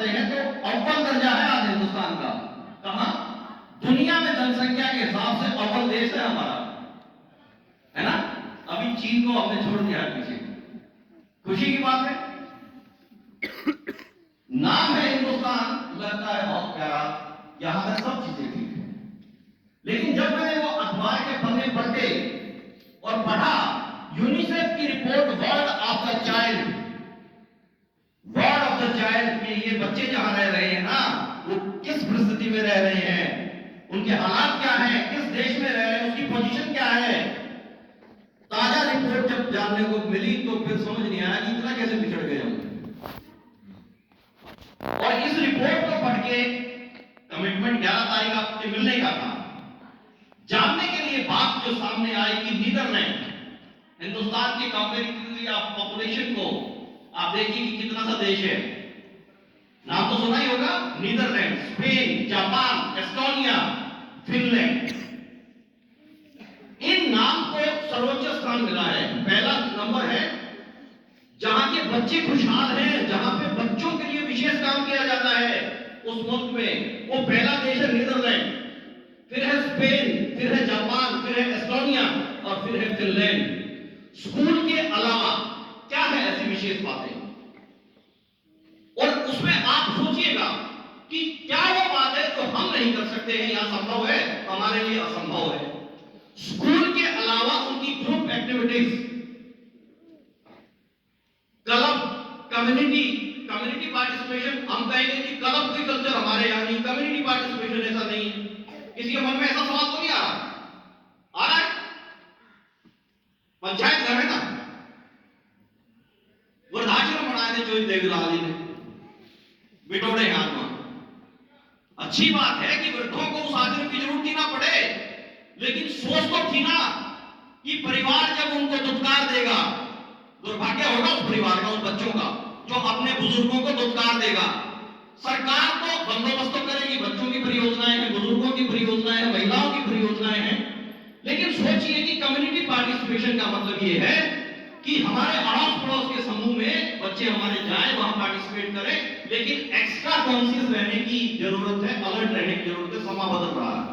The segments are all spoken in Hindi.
करते हैं तो अव्वल दर्जा है आज हिंदुस्तान का। कहां? दुनिया में जनसंख्या के हिसाब से अव्वल देश है हमारा, है ना। अभी चीन को हमने छोड़ दिया पीछे। खुशी की बात है। नाम है हिंदुस्तान, लगता है बहुत प्यारा, यहां तक सब चीजें ठीक है। लेकिन जब मैंने वो अखबार के पन्ने पलटे और पढ़ा यूनिसेफ की report world of the child, world of the child के ये बच्चे जहां रह रहे हैं ना, वो किस परिस्थिति में रह रहे हैं, उनके हालात क्या हैं, किस देश में रह रहे हैं, उसकी पोजीशन क्या है, ताजा रिपोर्ट जब जानने को मिली तो फिर समझ नहीं आया कि इतना कैसे बिछड़ गए हम। और इस रिपोर्ट को पढ़ के कमिटमेंट 11 तारीख आपके मिलने का था। जानने के लिए बात जो सामने आई कि नीदरलैंड, हिंदुस्तान की कंपैरेटिवली पॉपुलेशन को आप देखिए कि कितना सा देश है। नाम तो सुना ही होगा, Netherland, Spain, Japan, Estonia, Finland. इन नाम को सर्वोच्च स्थान मिला है। पहला नंबर है जहां के बच्चे खुशहाल हैं, जहां पे बच्चों के लिए विशेष काम किया जाता है उस मुल्क में, वो पहला देश है नीदरलैंड। फिर है स्पेन, फिर है जापान, फिर है एस्टोनिया और फिर है फिनलैंड। स्कूल के अलावा क्या है ऐसी विशेष बातें, और उसमें आप सोचिएगा कि क्या वो बात है जो हम नहीं कर सकते हैं, यहां संभव है, हमारे लिए असंभव है। स्कूल के अलावा उनकी group activities, club, community participation, हम कहेंगे कि क्लब की कल्चर हमारे यहां नहीं, कम्युनिटी पार्टिसिपेशन ऐसा नहीं है। किसी के मन में ऐसा सवाल तो नहीं आ रहा? आ रहा है? पंचायत घर है ना, वृद्धाश्रम बनाए थे जो देवीलाल जी ने, बिटोड़े हाथ में। अच्छी बात है कि वृद्धों को उस आश्रम की जरूरत ही ना पड़े, लेकिन सोच तो थी ना कि परिवार जब उनको दुत्कार देगा, दुर्भाग्य होगा उस परिवार का, उस बच्चों का जो अपने बुजुर्गों को दुत्कार देगा। सरकार तो बंदोबस्त तो करेगी, बच्चों की परियोजनाएं हैं, बुजुर्गों की परियोजनाएं हैं, महिलाओं की परियोजनाएं हैं, लेकिन सोचिए कि कम्युनिटी पार्टिसिपेशन का मतलब ये है कि हमारे अड़ोस पड़ोस के समूह में बच्चे हमारे जाएं, वहां पार्टिसिपेट करें, लेकिन एक्स्ट्रा कॉन्शियस रहने की जरूरत है, अलर्ट रहने की जरूरत है। समा बदल रहा है।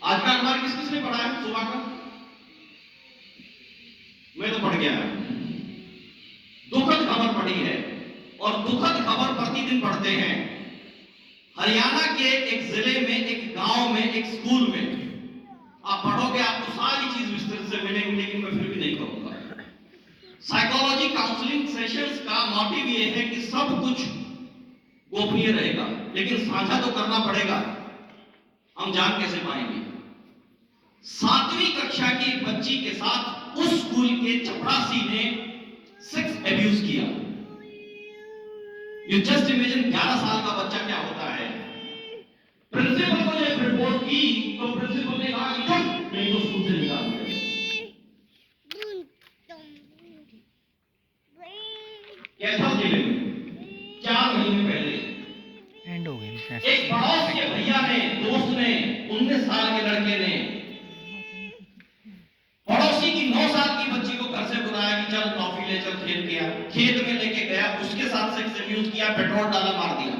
आज का अखबार किस किसने पढ़ा है सुबह का? मैं तो पढ़ गया। दुखद खबर पढ़ी है, और दुखद खबर प्रतिदिन पढ़ते हैं। हरियाणा के एक जिले में, एक गांव में, एक स्कूल में, आप पढ़ोगे आपको सारी चीज विस्तृत से मिलेंगी, लेकिन मैं फिर भी नहीं कहूंगा। साइकोलॉजी काउंसलिंग सेशंस का मोटिव ये है कि सब कुछ गोपनीय रहेगा, लेकिन साझा तो करना पड़ेगा। हम जान कैसे पाएंगे? 7वीं कक्षा की एक बच्ची के साथ उस स्कूल के चपरासी ने सेक्स एब्यूज किया। यू जस्ट इमेजिन 11 साल का बच्चा क्या होता है। प्रिंसिपल को जब रिपोर्ट की तो प्रिंसिपल ने कहा कि नहीं तो स्कूल से निकाल दिया। कैसा जिले में 4 महीने पहले एंड हो गया। एक पड़ोस के भैया ने, दोस्त ने, 19 साल के लड़के ने पड़ोसी की 9 साल की बच्ची को घर से बुलाया कि चल टॉफी ले चल, खेल के आ। खेत में लेके गया, उसके साथ सेक्स एब्यूज किया, पेट्रोल डाला, मार दिया।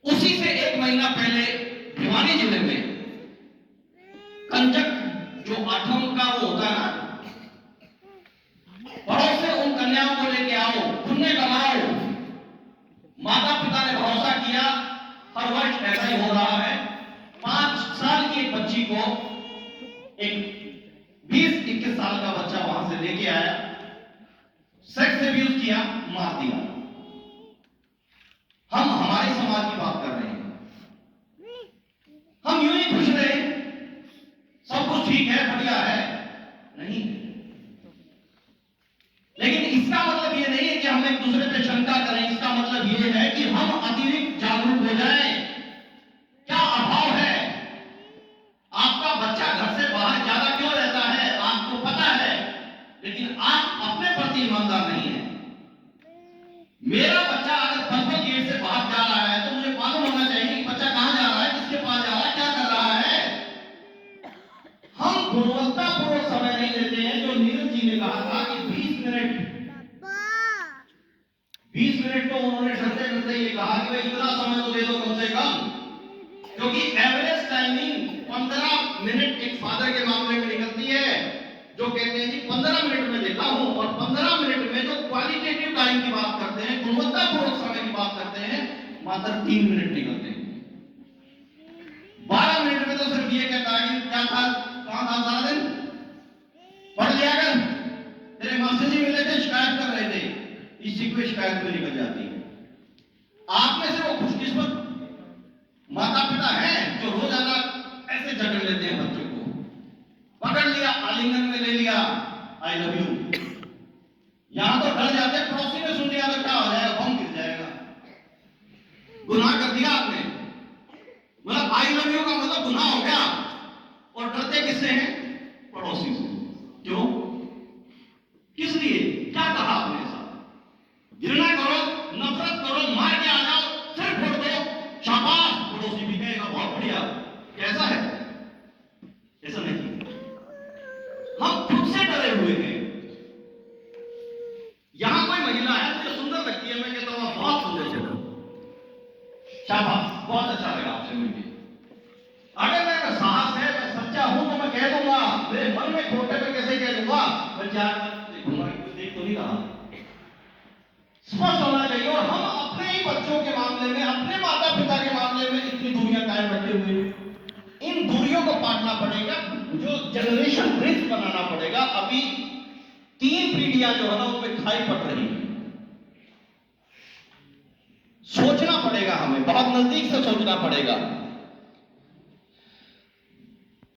उसी से 1 महीना पहले भिवानी जिले में कंजक, जो आठम का वो होता है ना, पड़ोस से उन कन्याओं को लेके आओ, पुण्य कमाओ। माता पिता ने भरोसा किया, हर वर्ष ऐसा ही हो रहा है। 5 साल की एक बच्ची को एक 20-21 साल का बच्चा वहां से लेके आया, सेक्स एब्यूज किया, मार दिया। हम हमारे समाज की बात कर रहे हैं। हम यूं ही खुश रहे, सब कुछ ठीक है, बढ़िया है, नहीं। लेकिन इसका मतलब ये नहीं है कि हम एक दूसरे पे शंका करें। इसका मतलब ये है कि हम अतिरिक्त जागरूक हो जाएं। क्या अभाव है? आपका बच्चा घर से बाहर ज्यादा क्यों रहता है, आपको पता है, लेकिन आप अपने प्रति ईमानदार नहीं है। मेरा बच्चा अगर 55 गेट से बाहर जा रहा है तो मुझे मालूम होना चाहिए कि बच्चा कहां जा रहा है, किसके पास जा रहा है, क्या कर रहा है। हम गुणवत्तापूर्ण समय नहीं देते हैं। जो नीरज जी ने कहा था कि 20 20 मिनट तो उन्होंने डरते डरते ये कहा कि भाई इतना समय तो दे दो कम से कम, क्योंकि एवरेज टाइमिंग 15 मिनट एक फादर के मामले में निकलती है, जो कहते हैं जी 15 मिनट में देता हूं, और 15 मिनट में जो क्वालिटेटिव टाइम की बात करते हैं, गुणवत्तापूर्ण समय की बात करते हैं, मात्र 3 मिनट निकलते हैं। 12 मिनट में तो सिर्फ ये कहता है कि क्या था, कहां था सारा दिन, पढ़ लिया कर, तेरे मास्टर जी मिले थे, शिकायत कर रहे थे, इसी को शिकायत में निकल जाती है। आप में से वो खुशकिस्मत माता पिता हैं जो रोजाना ऐसे जकड़ लेते हैं बच्चों को, पकड़ लिया, आलिंगन में ले लिया, आई लव यू। यहां तो डर जाते, पड़ोसी ने सुन लिया तो क्या हो जाएगा, बम गिर जाएगा। गुनाह कर दिया आपने, मतलब आई लव यू का मतलब गुनाह हो गया, और डरते किससे हैं, पड़ोसी से। क्यों, किस लिए, क्या कहा आपने ऐसा? घृणा करो, नफरत करो, मार के आ जाओ, सिर फोड़ दो, शाबाश, पड़ोसी भी कहेगा बहुत बढ़िया। कैसा है? ऐसा नहीं, हम खुद से डरे हुए हैं। यहां कोई महिला है, मुझे सुंदर लगती है, मैं कहता हूं बहुत सुंदर, शाबाश, बहुत अच्छा लगा आपसे मिलकर। अगर मेरा साहस है, मैं सच्चा हूं तो मैं कह दूंगा, मेरे मन में खोटे में कैसे कह दूंगा, मैं चार देखूंगा, देख तो नहीं रहा, स्पष्ट होना चाहिए। और हम अपने ही बच्चों के मामले में, अपने माता पिता के मामले में इतनी दूरियां कायम रखे हुए हैं। इन दूरियों को पाटना पड़ेगा, जो जनरेशन ब्रिज बनाना पड़ेगा। अभी 3 पीढ़ियां जो है ना उनमें खाई पड़ रही है। सोचना पड़ेगा, हमें बहुत नजदीक से सोचना पड़ेगा।